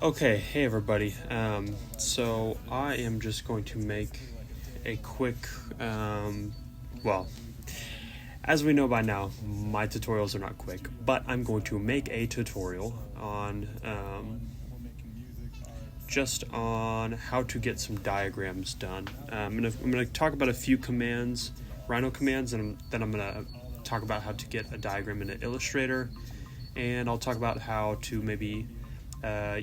Okay, hey everybody. So I am just going to make a quick, well, as we know by now, my tutorials are not quick, but I'm going to make a tutorial on, just on how to get some diagrams done. I'm gonna talk about a few commands, Rhino commands, and then I'm gonna talk about how to get a diagram in Illustrator, and I'll talk about how to maybe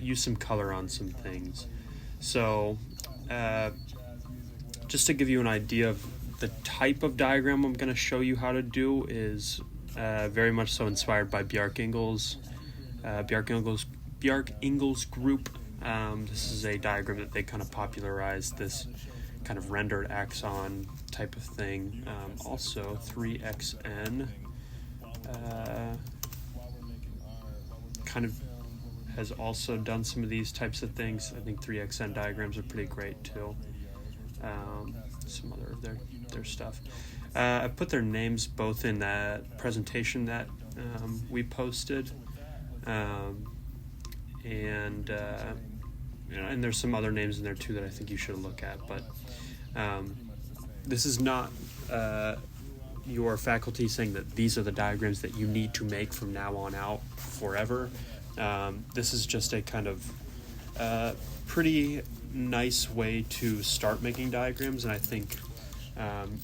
use some color on some things. So, just to give you an idea of the type of diagram I'm going to show you how to do is very much so inspired by Bjarke Ingels group. This is a diagram that they kind of popularized, this kind of rendered axon type of thing. Also, 3xn kind of has also done some of these types of things. I think 3xn diagrams are pretty great too. Some other of their stuff. I put their names both in that presentation that we posted, and there's some other names in there too that I think you should look at. But this is not your faculty saying that these are the diagrams that you need to make from now on out forever. This is just a kind of pretty nice way to start making diagrams, and I think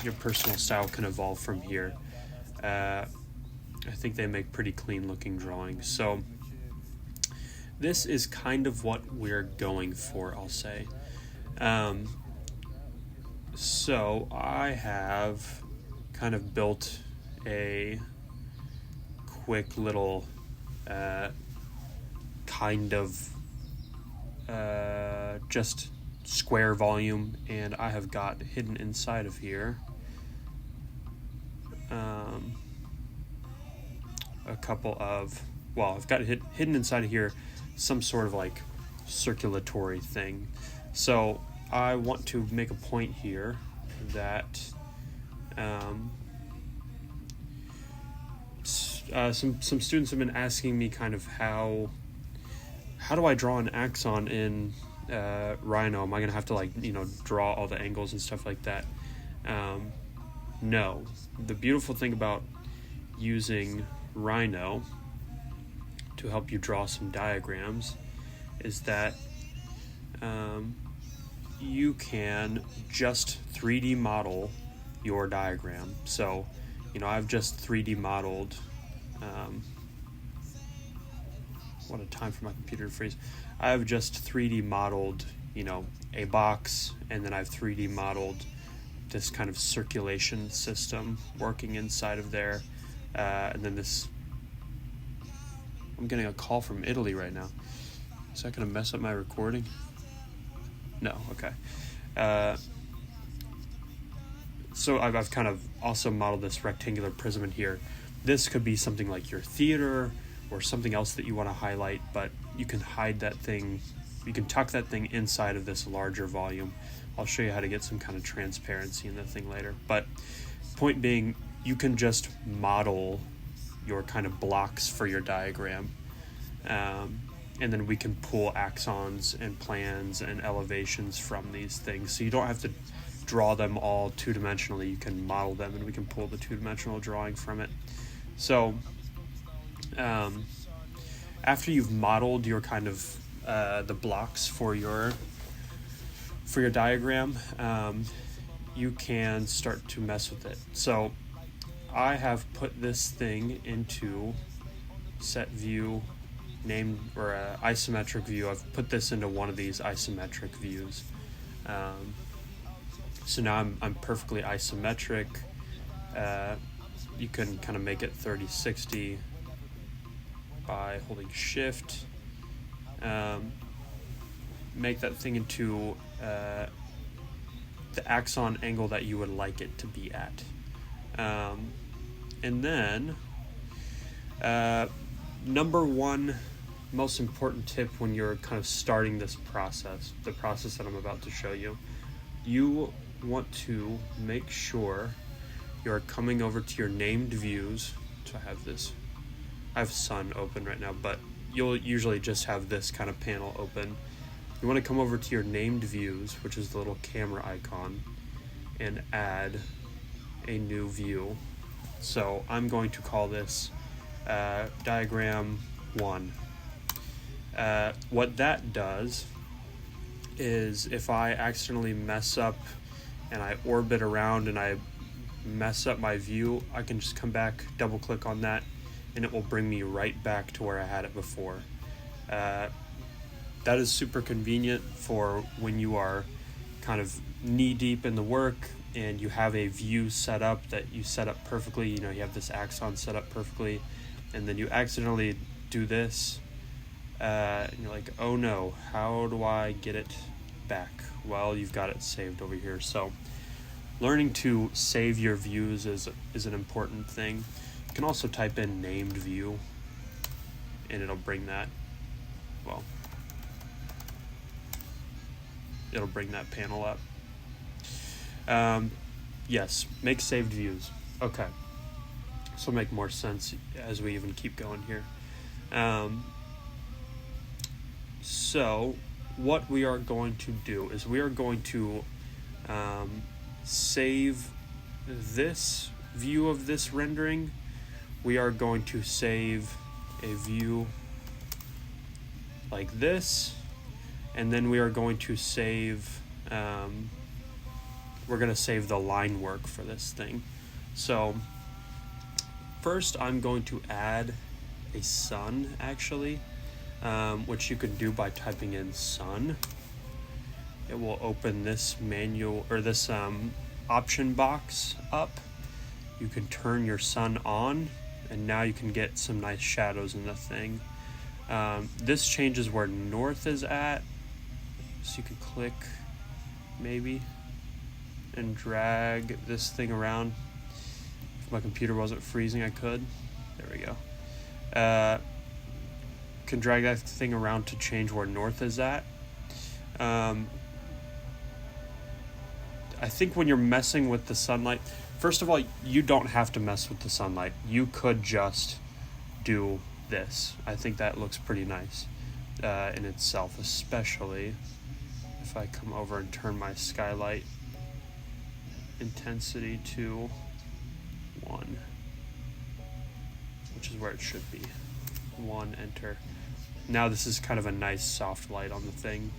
your personal style can evolve from here. I think they make pretty clean looking drawings. So this is kind of what we're going for, I'll say. So I have kind of built a quick little kind of just square volume, and I have got hidden inside of here a couple of, well, I've got hidden inside of here some sort of like circulatory thing. So I want to make a point here that some students have been asking me kind of how do I draw an axon in Rhino? Am I going to have to draw all the angles and stuff like that? No. The beautiful thing about using Rhino to help you draw some diagrams is that you can just 3D model your diagram. So, I've just 3D modeled what a time for my computer to freeze. I've just 3D modeled, a box, and then I've 3D modeled this kind of circulation system working inside of there. And then I'm getting a call from Italy right now. Is that going to mess up my recording? No, okay. So I've kind of also modeled this rectangular prism in here. This could be something like your theater or something else that you want to highlight, but you can hide that thing, you can tuck that thing inside of this larger volume. I'll show you how to get some kind of transparency in the thing later. But point being, you can just model your kind of blocks for your diagram. And then we can pull axons and plans and elevations from these things. So you don't have to draw them all two-dimensionally. You can model them, and we can pull the two-dimensional drawing from it. So after you've modeled your kind of the blocks for your diagram, you can start to mess with it. So I have put this thing into set view, named, or isometric view. I've put this into one of these isometric views. So now I'm perfectly isometric. You can kind of make it 30-60 by holding shift. Make that thing into the axon angle that you would like it to be at. And then number one most important tip when you're kind of starting this process, the process that I'm about to show you, you want to make sure you're coming over to your named views. So I have Sun open right now, but you'll usually just have this kind of panel open. You want to come over to your named views, which is the little camera icon, and add a new view. So I'm going to call this diagram 1. What that does is if I accidentally mess up and I orbit around and I mess up my view, I can just come back, double click on that, and it will bring me right back to where I had it before. That is super convenient for when you are kind of knee deep in the work and you have a view set up that you set up perfectly. You know, you have this axon set up perfectly, and then you accidentally do this, and you're like, oh no, how do I get it back? Well, you've got it saved over here. So learning to save your views is an important thing. You can also type in named view and it'll bring that, well, it'll bring that panel up. Yes, make saved views. Okay, this will make more sense as we even keep going here. So what we are going to do is we are going to save this view of this rendering. We are going to save a view like this, and then we are going to save we're going to save the line work for this thing. So first I'm going to add a sun, actually, which you can do by typing in sun. It will open this manual or this option box up. You can turn your sun on, and now you can get some nice shadows in the thing. This changes where north is at, so you can click maybe and drag this thing around. If my computer wasn't freezing, I could. There we go. Can drag that thing around to change where north is at. I think when you're messing with the sunlight, first of all, you don't have to mess with the sunlight. You could just do this. I think that looks pretty nice in itself, especially if I come over and turn my skylight intensity to 1, which is where it should be. 1, enter. Now this is kind of a nice soft light on the thing.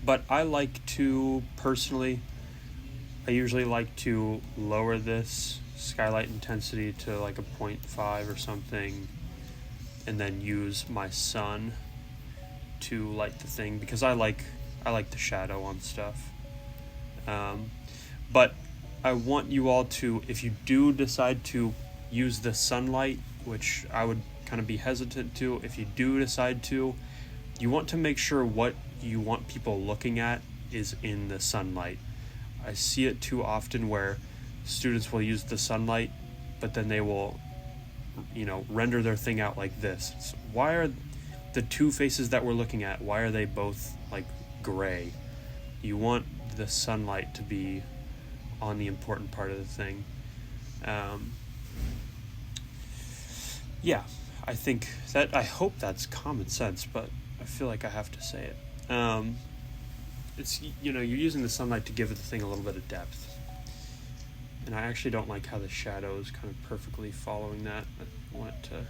But I like to, personally, I usually like to lower this skylight intensity to like a 0.5 or something, and then use my sun to light the thing, because I like the shadow on stuff. But I want you all to, if you do decide to use the sunlight, which I would kind of be hesitant to, if you do decide to, you want to make sure what you want people looking at is in the sunlight. I see it too often where students will use the sunlight, but then they will, render their thing out like this. So why are the two faces that we're looking at, why are they both like gray? You want the sunlight to be on the important part of the thing. Yeah, I think that, I hope that's common sense, but I feel like I have to say it. It's, you're using the sunlight to give the thing a little bit of depth. And I actually don't like how the shadow is kind of perfectly following that. I want it to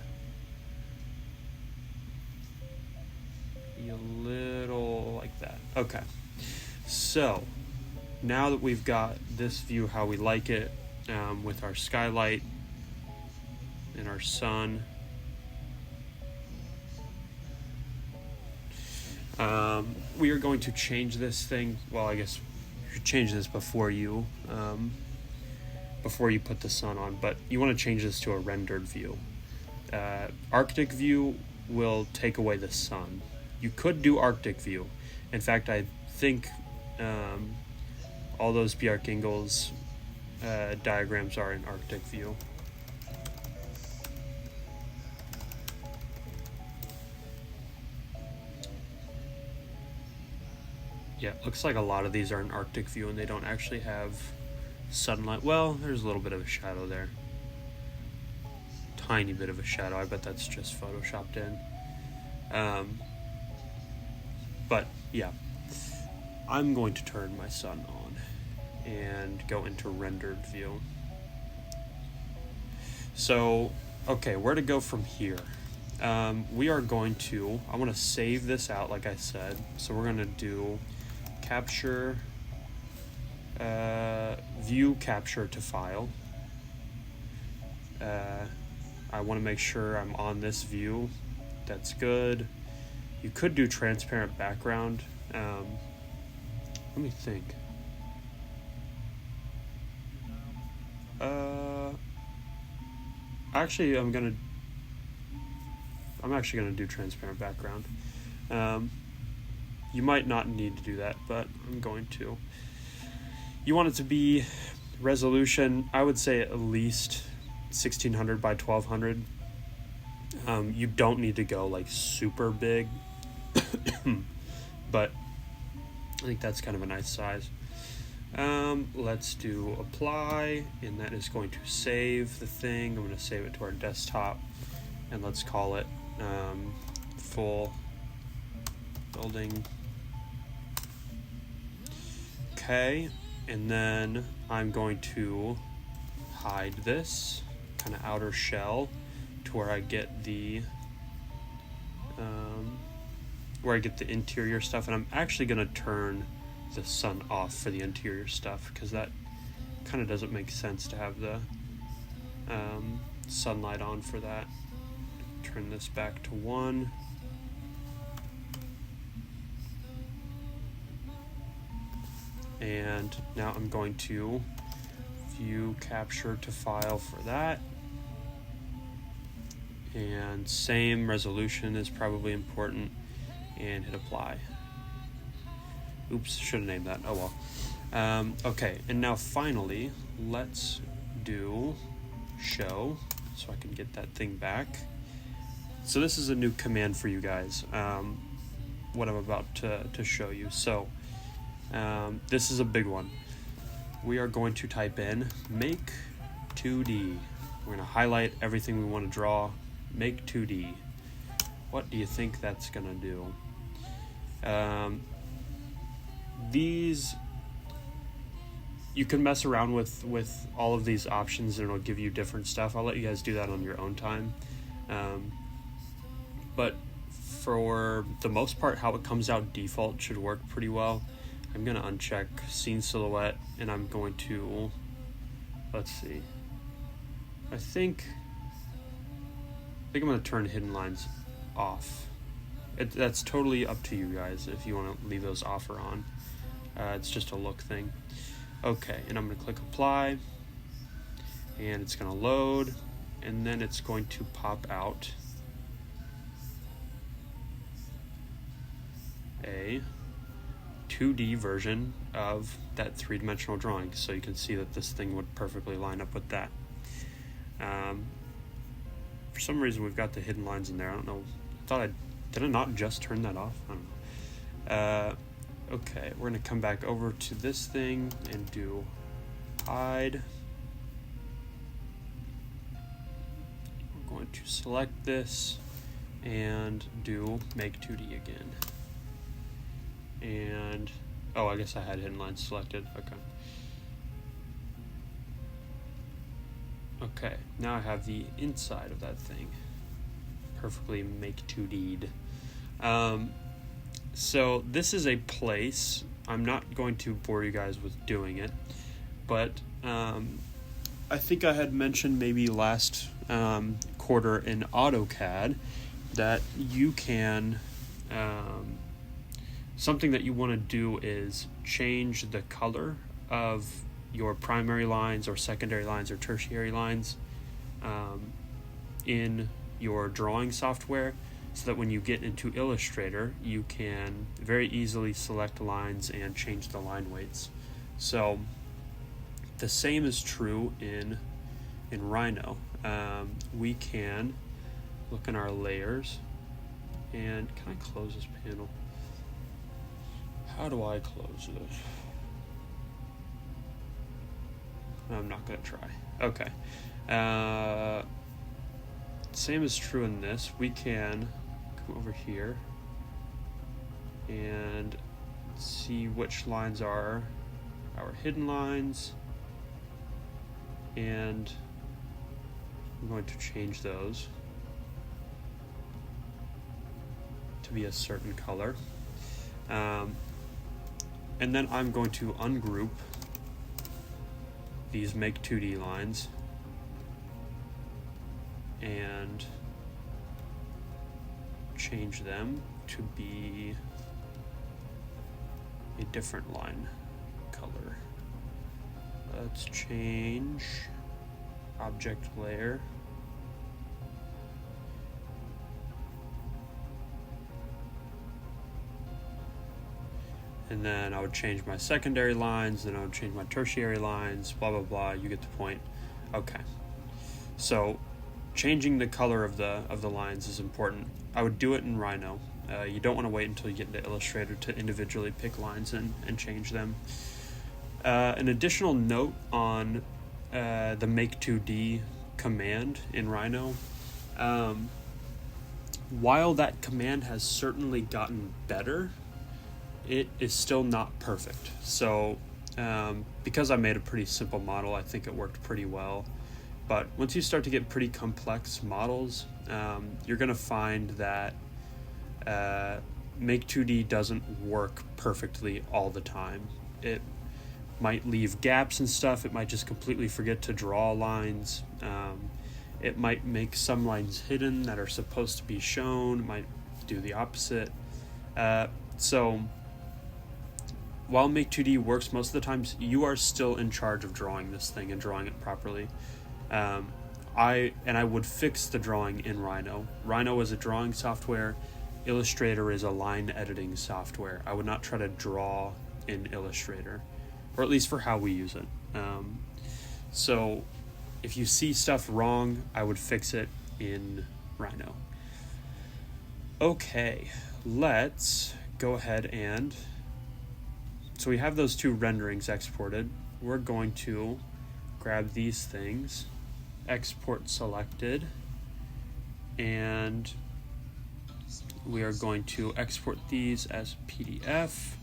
be a little like that. Okay. So now that we've got this view how we like it, with our skylight and our sun, we are going to change this thing. Well, I guess you should change this before you put the sun on, but you want to change this to a rendered view. Arctic view will take away the sun. You could do Arctic view. In fact, I think all those Bjarkingles diagrams are in Arctic view. Yeah, looks like a lot of these are in Arctic view and they don't actually have sunlight. Well, there's a little bit of a shadow there. tiny bit of a shadow. I bet that's just photoshopped in. But yeah, I'm going to turn my sun on and go into rendered view. So, okay, where to go from here? We are going to, I want to save this out like I said. So we're going to do capture, view capture to file. I want to make sure I'm on this view. That's good. You could do transparent background. Let me think. Actually, I'm actually gonna do transparent background. You might not need to do that, but I'm going to. You want it to be resolution, I would say at least 1600 by 1200. You don't need to go like super big, but I think that's kind of a nice size. Let's do apply, and that is going to save the thing. I'm going to save it to our desktop, and let's call it full building. Okay, and then I'm going to hide this kind of outer shell to where I get the interior stuff, and I'm actually going to turn the sun off for the interior stuff because that kind of doesn't make sense to have the sunlight on for that. Turn this back to 1. And now I'm going to view capture to file for that. And same resolution is probably important, and hit apply. Oops, should have named that. Oh well. Okay, and now finally, let's do show so I can get that thing back. So this is a new command for you guys, what I'm about to show you. So this is a big one. We are going to type in make 2D. We're going to highlight everything we want to draw, make 2D. What do you think that's going to do? These, you can mess around with all of these options and it'll give you different stuff. I'll let you guys do that on your own time. But for the most part, how it comes out default should work pretty well. I'm going to uncheck scene silhouette, and I'm going to, let's see, I think I'm going to turn hidden lines off. That's totally up to you guys if you want to leave those off or on. It's just a look thing. Okay, and I'm going to click apply, and it's going to load, and then it's going to pop out a 2D version of that three-dimensional drawing, so you can see that this thing would perfectly line up with that. For some reason we've got the hidden lines in there. I don't know. Did I not just turn that off? I don't know. Okay, we're going to come back over to this thing and do hide. We're going to select this and do make 2D again. And, oh, I guess I had hidden lines selected. Okay, now I have the inside of that thing perfectly make 2D'd. So this is a place. I'm not going to bore you guys with doing it, but I think I had mentioned maybe last quarter in AutoCAD that you can, something that you want to do is change the color of your primary lines or secondary lines or tertiary lines in your drawing software, so that when you get into Illustrator, you can very easily select lines and change the line weights. So the same is true in Rhino. We can look in our layers, and can I close this panel? How do I close this? I'm not going to try. Okay. Same is true in this. We can come over here and see which lines are our hidden lines, and I'm going to change those to be a certain color. And then I'm going to ungroup these make 2D lines and change them to be a different line color. Let's change object layer. And then I would change my secondary lines, then I would change my tertiary lines, blah, blah, blah. You get the point. Okay. So changing the color of the lines is important. I would do it in Rhino. You don't want to wait until you get into Illustrator to individually pick lines and change them. An additional note on the make 2D command in Rhino. While that command has certainly gotten better, it is still not perfect. So because I made a pretty simple model, I think it worked pretty well. But once you start to get pretty complex models, you're going to find that make 2D doesn't work perfectly all the time. It might leave gaps and stuff. It might just completely forget to draw lines. It might make some lines hidden that are supposed to be shown. It might do the opposite. So while make 2D works most of the times, you are still in charge of drawing this thing and drawing it properly. I would fix the drawing in Rhino. Rhino is a drawing software. Illustrator is a line editing software. I would not try to draw in Illustrator, or at least for how we use it. So if you see stuff wrong, I would fix it in Rhino. Okay, let's go ahead and... So we have those two renderings exported. We're going to grab these things, export selected, and we are going to export these as PDF,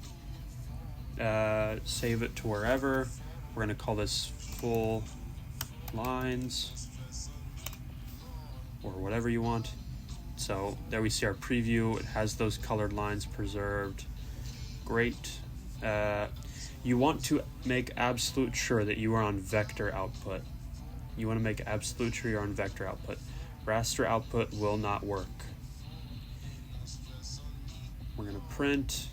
save it to wherever. We're going to call this full lines or whatever you want. So there we see our preview. It has those colored lines preserved. Great. You want to make absolute sure that you are on vector output. You want to make absolute sure you're on vector output. Raster output will not work. We're going to print,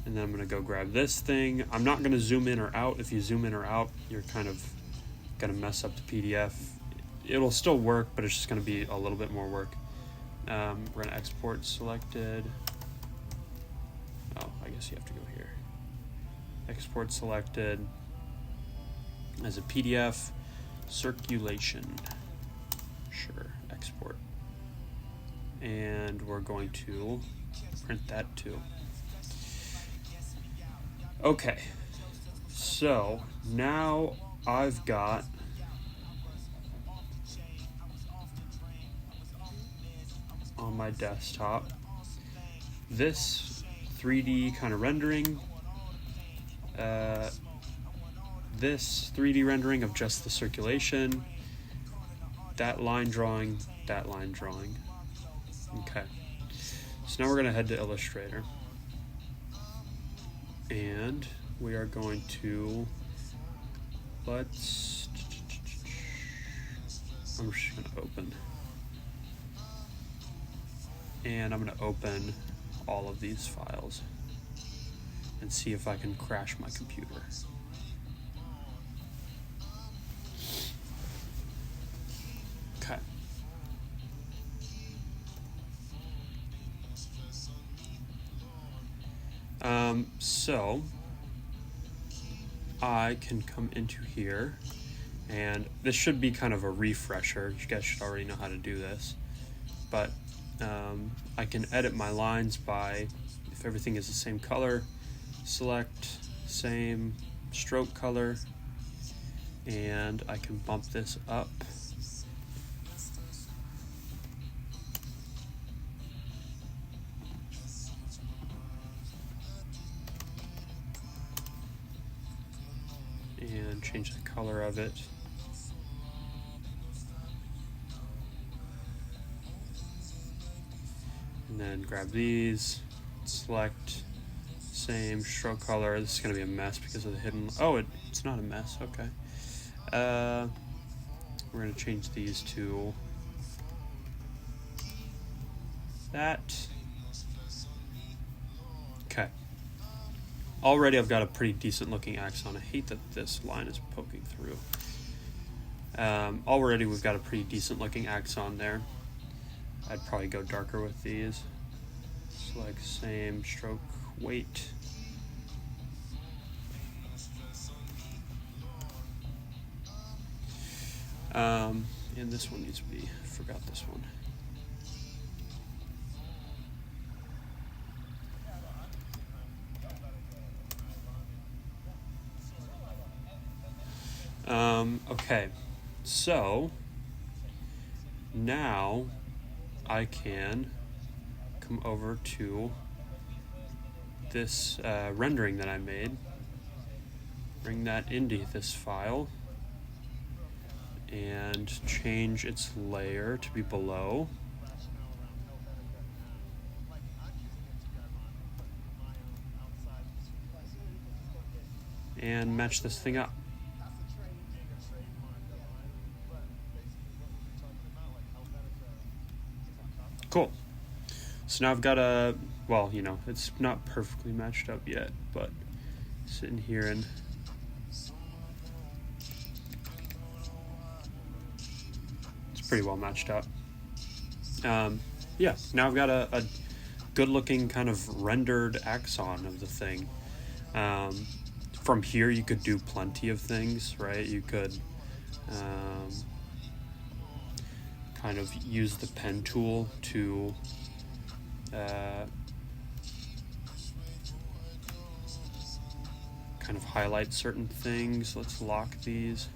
and then I'm going to go grab this thing. I'm not going to zoom in or out. If you zoom in or out, you're kind of going to mess up the PDF. It'll still work, but it's just going to be a little bit more work. We're going to export selected. Oh, I guess you have to go here. Export selected as a PDF. Circulation. Sure, export. And we're going to print that too. Okay, so now I've got on my desktop this 3D kind of rendering, this 3D rendering of just the circulation, that line drawing, that line drawing. Okay, so now we're going to head to Illustrator, and we are going to, I'm just going to open, and I'm going to open all of these files and see if I can crash my computer. Okay. So I can come into here, and this should be kind of a refresher. You guys should already know how to do this, but I can edit my lines by, if everything is the same color, select same stroke color, and I can bump this up and change the color of it. And then grab these, select same stroke color. This is going to be a mess because of the hidden. Oh, it's not a mess. Okay. We're going to change these to that. Okay. Already I've got a pretty decent looking axon. I hate that this line is poking through. Already we've got a pretty decent looking axon there. I'd probably go darker with these. Select same stroke weight. And this one needs to be, forgot this one. Okay, so now I can come over to this rendering that I made, bring that into this file, and change its layer to be below. And match this thing up. Cool. So now I've got a, well, you know, it's not perfectly matched up yet, but sitting here and it's pretty well matched up. Yeah, now I've got a good looking kind of rendered axon of the thing. From here you could do plenty of things, right? You could kind of use the pen tool to kind of highlight certain things. Let's lock these.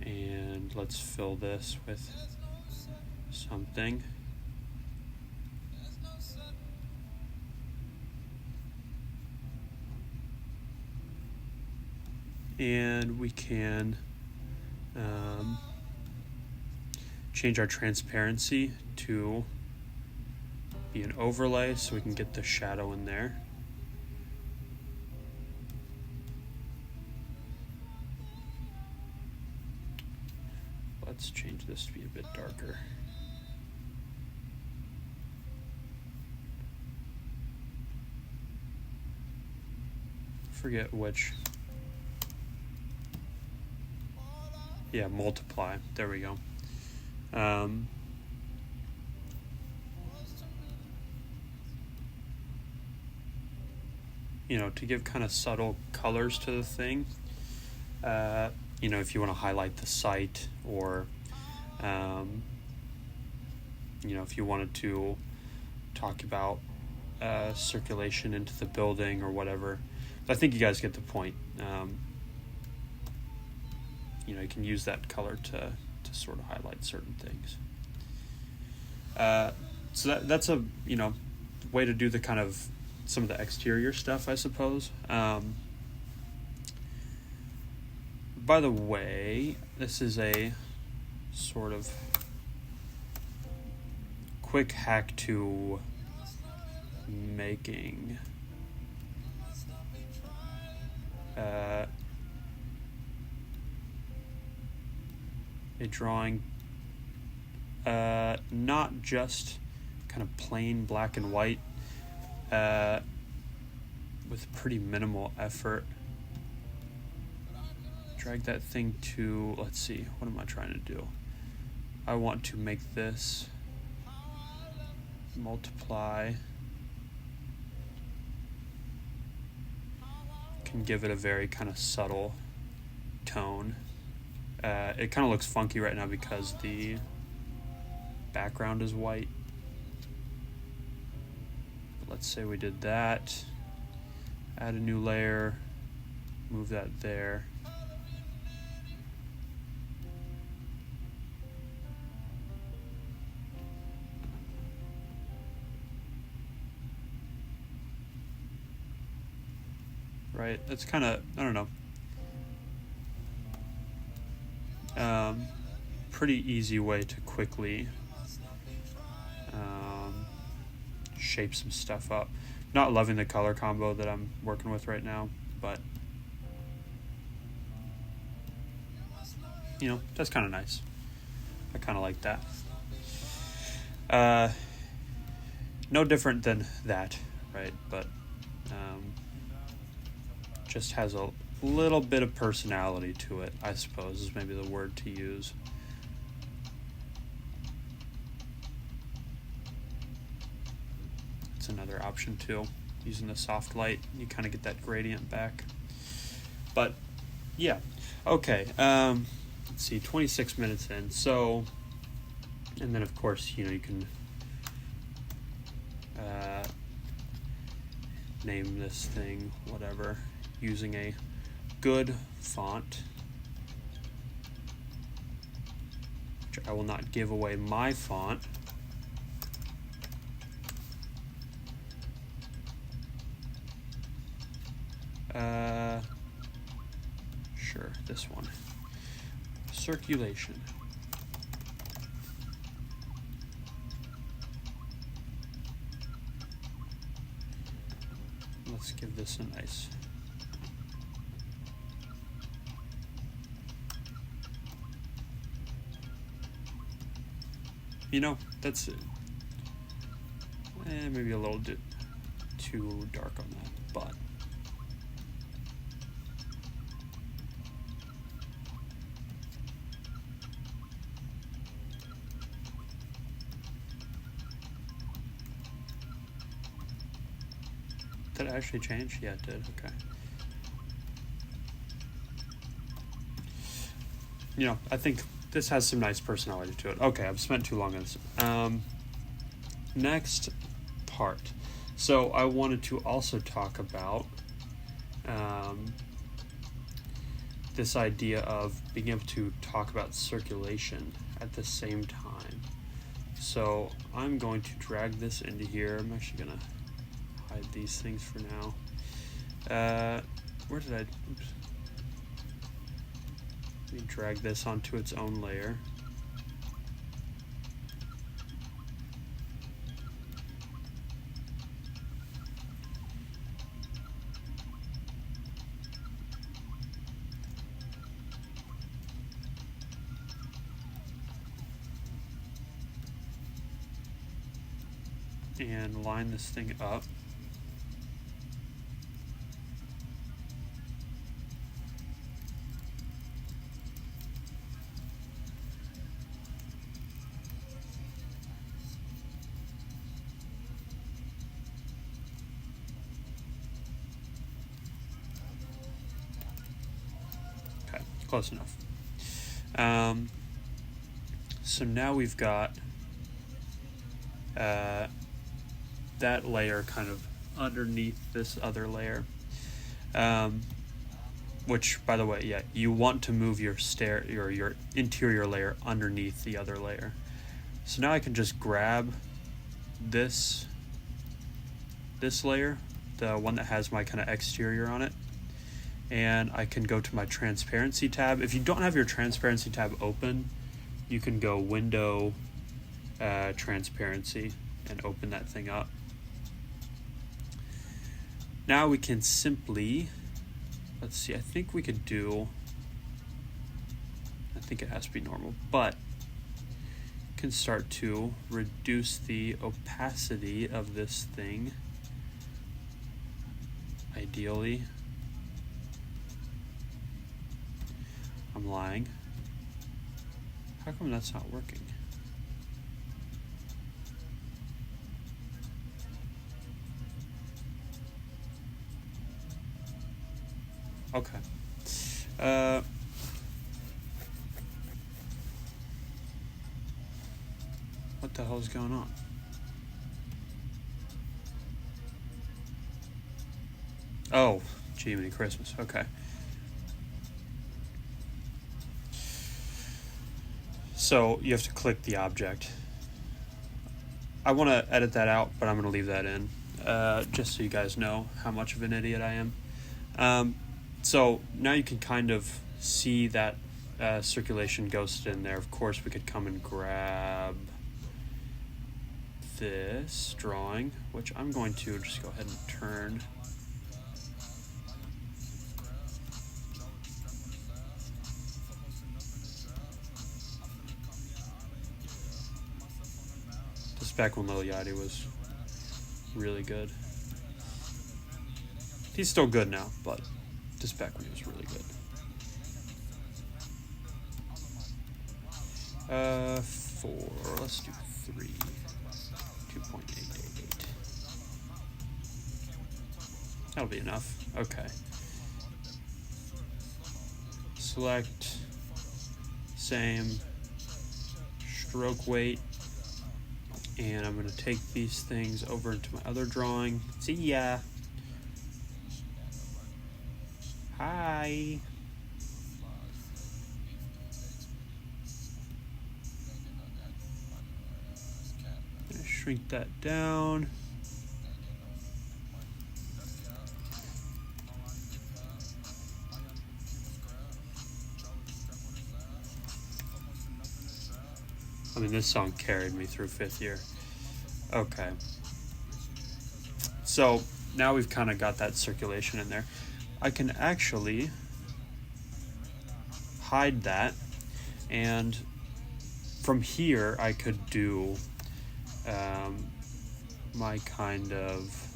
And let's fill this with something. And we can change our transparency to be an overlay so we can get the shadow in there. Let's change this to be a bit darker. Forget which. Yeah, multiply. There we go. You know, to give kind of subtle colors to the thing. You know, if you want to highlight the site, or you know, if you wanted to talk about circulation into the building or whatever. But I think you guys get the point. You know, you can use that color to sort of highlight certain things. So that's a, you know, way to do the kind of some of the exterior stuff, I suppose. By the way, this is a sort of quick hack to making a drawing not just kind of plain black and white, with pretty minimal effort. Drag that thing to, let's see, what am I trying to do? I want to make this multiply. Can give it a very kind of subtle tone. It kind of looks funky right now because the background is white. But let's say we did that. Add a new layer. Move that there. right? That's kind of, I don't know, pretty easy way to quickly shape some stuff up. Not loving the color combo that I'm working with right now, but you know, that's kind of nice. I kind of like that. No different than that, right? But just has a little bit of personality to it, I suppose, is maybe the word to use. It's another option too. Using the soft light, you kind of get that gradient back. But yeah, okay. Let's see, 26 minutes in. So, and then of course, you know, you can name this thing whatever using a good font, which I will not give away my font. Sure, this one. Circulation. Let's give this a nice you know, that's maybe a little bit too dark on that, but did it actually change? Yeah, it did. Okay. You know, I think this has some nice personality to it. Okay, I've spent too long on this. Next part. So I wanted to also talk about this idea of being able to talk about circulation at the same time. So I'm going to drag this into here. I'm actually going to hide these things for now. Where did I... Oops. Let me drag this onto its own layer. And line this thing up. Okay, close enough. So now we've got that layer kind of underneath this other layer, which, by the way, yeah, you want to move your your interior layer underneath the other layer. So now I can just grab this layer, the one that has my kind of exterior on it, and I can go to my transparency tab. If you don't have your transparency tab open, you can go Window, Transparency, and open that thing up. Now we can simply, let's see, I think we could do, I think it has to be normal, but can start to reduce the opacity of this thing, ideally. I'm lying. How come that's not working? Okay. What the hell is going on? Oh, Jiminy Christmas. Okay. So you have to click the object. I want to edit that out, but I'm going to leave that in, just so you guys know how much of an idiot I am. So now you can kind of see that circulation ghosted in there. Of course, we could come and grab this drawing, which I'm going to just go ahead and turn. Just back when Lil Yachty was really good. He's still good now, but just back when he was really good. 4, let's do 3, 2.888. That'll be enough. Okay. Select, same, stroke weight, and I'm going to take these things over into my other drawing. See ya. Hi. Gonna shrink that down. I mean, this song carried me through 5th year. Okay. So now we've kind of got that circulation in there. I can actually hide that, and from here I could do my kind of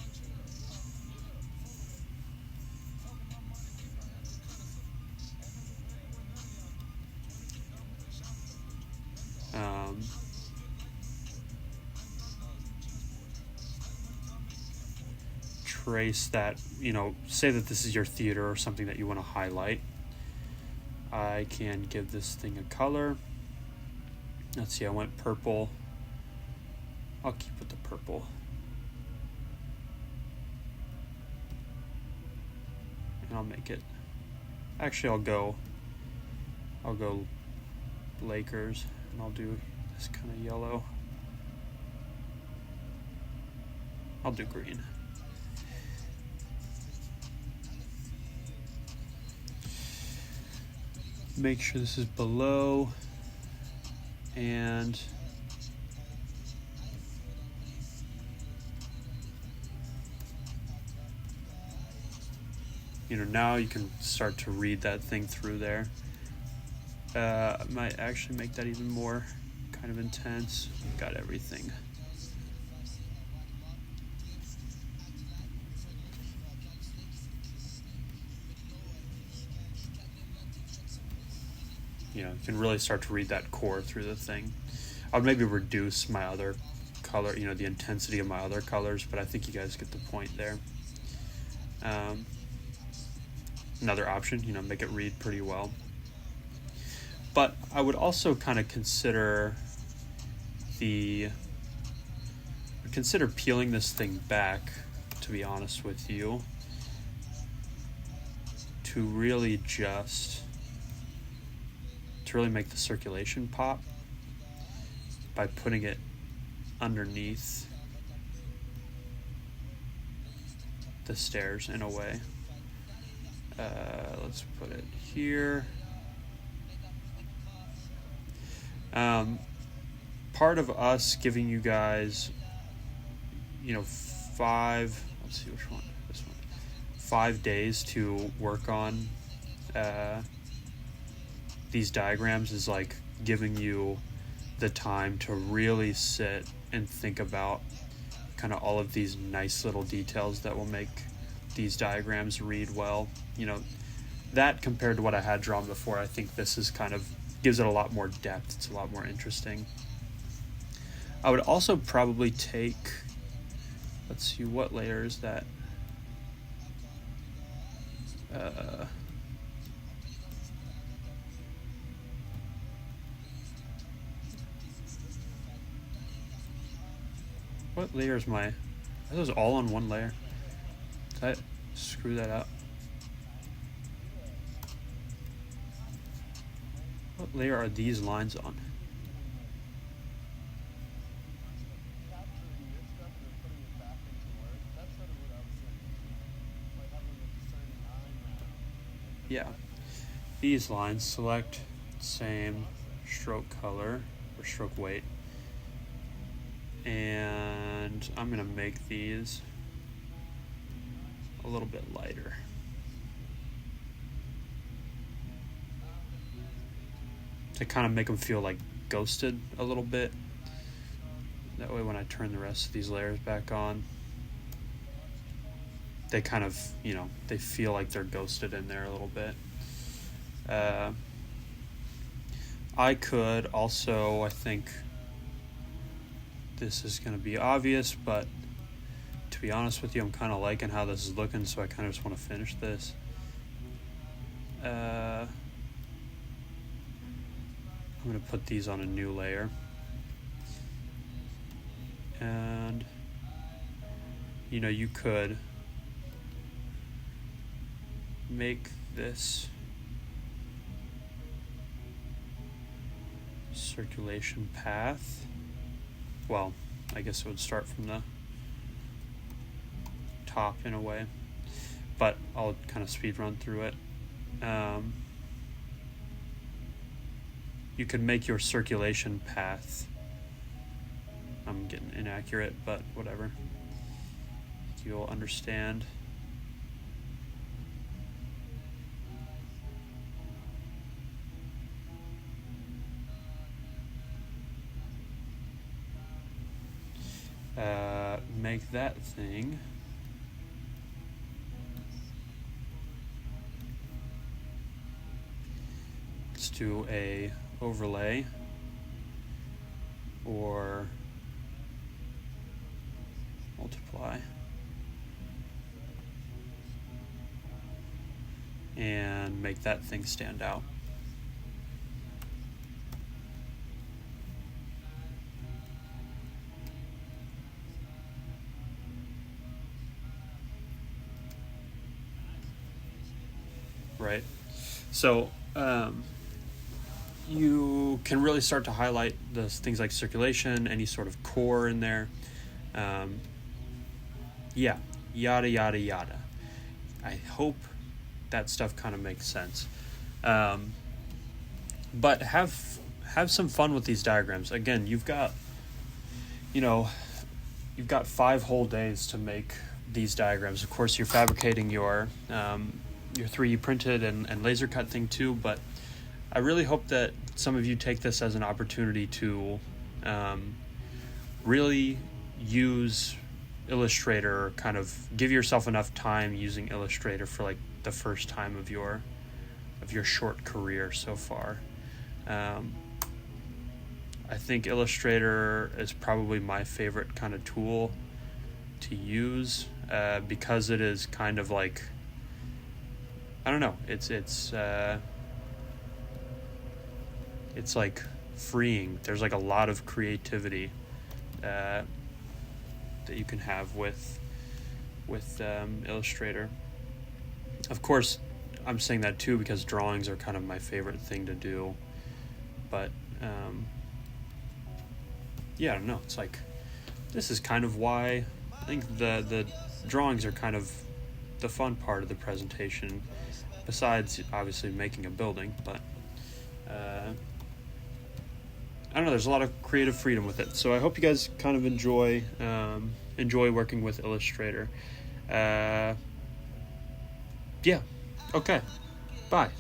trace that, you know, say that this is your theater or something that you want to highlight. I can give this thing a color. Let's see, I went purple. I'll keep with the purple. And I'll make it, actually I'll go Lakers, and I'll do this kind of yellow. I'll do green. Make sure this is below, and you know, now you can start to read that thing through there. I might actually make that even more kind of intense. Got everything. You know, you can really start to read that core through the thing. I would maybe reduce my other color, you know, the intensity of my other colors, but I think you guys get the point there. Another option, you know, make it read pretty well. But I would also kind of consider peeling this thing back, to be honest with you, to really make the circulation pop by putting it underneath the stairs in a way. Let's put it here. Part of us giving you guys, you know, 5, let's see which one, this one, 5 days to work on these diagrams is like giving you the time to really sit and think about kind of all of these nice little details that will make these diagrams read well. You know, that compared to what I had drawn before, I think this is kind of gives it a lot more depth. It's a lot more interesting. I would also probably take, let's see, what layer is that? What layer is my, are those all on one layer? Did I screw that up? What layer are these lines on? yeah, these lines, select same stroke color or stroke weight, and I'm gonna make these a little bit lighter. To kind of make them feel like ghosted a little bit. That way when I turn the rest of these layers back on, they kind of, they feel like they're ghosted in there a little bit. I could also, I think this is going to be obvious, but to be honest with you, I'm kind of liking how this is looking, so I kind of just want to finish this. I'm going to put these on a new layer. And, you could make this circulation path. Well, I guess it would start from the top in a way, but I'll kind of speed run through it. You could make your circulation path, I'm getting inaccurate, but whatever, you'll understand. Make that thing let's do a overlay or multiply, and make that thing stand out. Right? So you can really start to highlight the things like circulation, any sort of core in there. Yeah, yada, yada, yada. I hope that stuff kind of makes sense. But have some fun with these diagrams. Again, you've got 5 whole days to make these diagrams. Of course, you're fabricating your 3D printed and laser cut thing too, but I really hope that some of you take this as an opportunity to really use Illustrator, kind of give yourself enough time using Illustrator for like the first time of your short career so far. I think Illustrator is probably my favorite kind of tool to use because it is kind of like, I don't know, it's like freeing. There's like a lot of creativity that you can have with Illustrator. Of course, I'm saying that too because drawings are kind of my favorite thing to do. But yeah, I don't know. It's like, this is kind of why I think the drawings are kind of the fun part of the presentation, besides obviously making a building. But I don't know, there's a lot of creative freedom with it. So I hope you guys kind of enjoy working with Illustrator. Yeah. Okay. Bye.